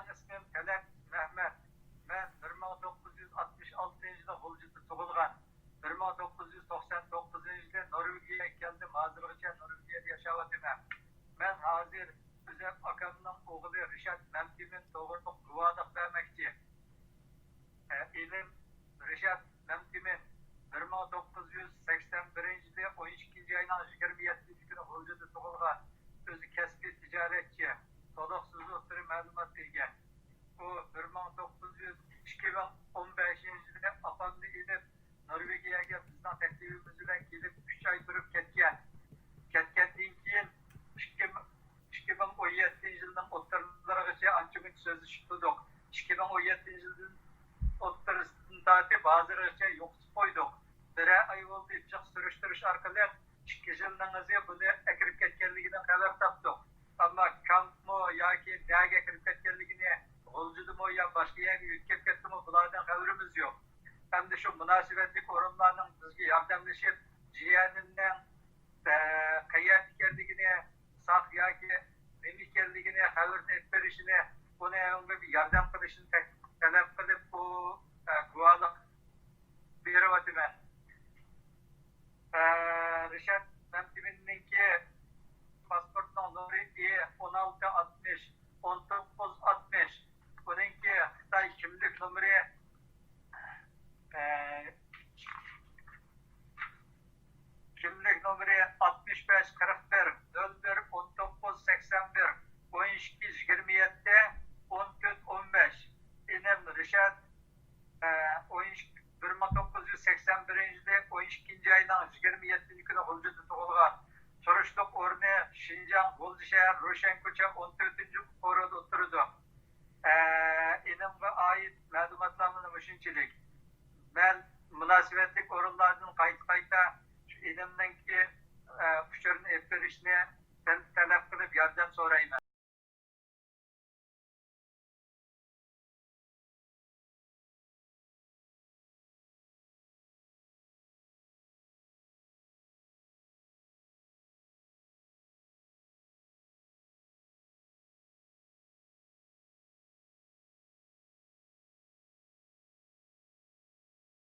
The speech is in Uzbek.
Mening ismim Talat Mehmet. Men 1966 yilda G'uljida tug'ilgan. 1999 yilda Norvegiyaga keldim. Hozirgacha Norvegiyada yashayapman. Men hozir o'zim akamning o'g'li Rishad Mamtimin to'g'ri guvohlik bermoqchi. Ilim Rishad Mamtimin 1981 yilda 12 ayning 27 kuni G'uljida tug'ilgan. O'zi kasbiy tijoratchi. To'liq so'zli ma'lumot bergan. U 2015 yilda opamni ilib Norvegiyaga bizning taklifimiz bilan kelib 3 oy turib ketgan. Ketgandan keyin 2017 yilning o'rtalarigacha ancha-muncha so'zlashib turdik. 2017 yilning o'rtasidan tortib hozirgacha yo'qotib qo'ydik. Bir oy bo'ldi, pichoq surishtirish orqali 2 yilning o'zi buni akirib ketganligidan xabar topdik. Ammo kampmi yoki daga kirib ketganligini, G'uljidimi yo boshqa yerga yo'tkab ketdimi, bulardan xabarimiz yo'q. Hamda shu munosabatli o'rinlarning bizga yordamlashib, jiyanimning qayerda ekanligini, sog' yoki nima ekanligini xabarni aytib berishini, buni unga bir yordam qilishini talab qilib, bu guvohlik beryapman. Rishad Mamtiminninki pasportning nomeri E1660 1960. Buningki Xitoy kimlik nomeri kimlik nomeri 6541 01 1981 12 27 14 15. Benim Rishad 1981 yilda 12 ayning 27 kuni G'uljida tug'ilgan. Surishtiq o'rni Shinjang G'ulji shahar Ro'shan ko'cha 14-o'rinda o'tirdi. Inimga oid ma'lumotlarni shunchalik. Men munosabatli o'rinlardan qayta inimninki uchurini berishni talab qilib yordam so'rayman.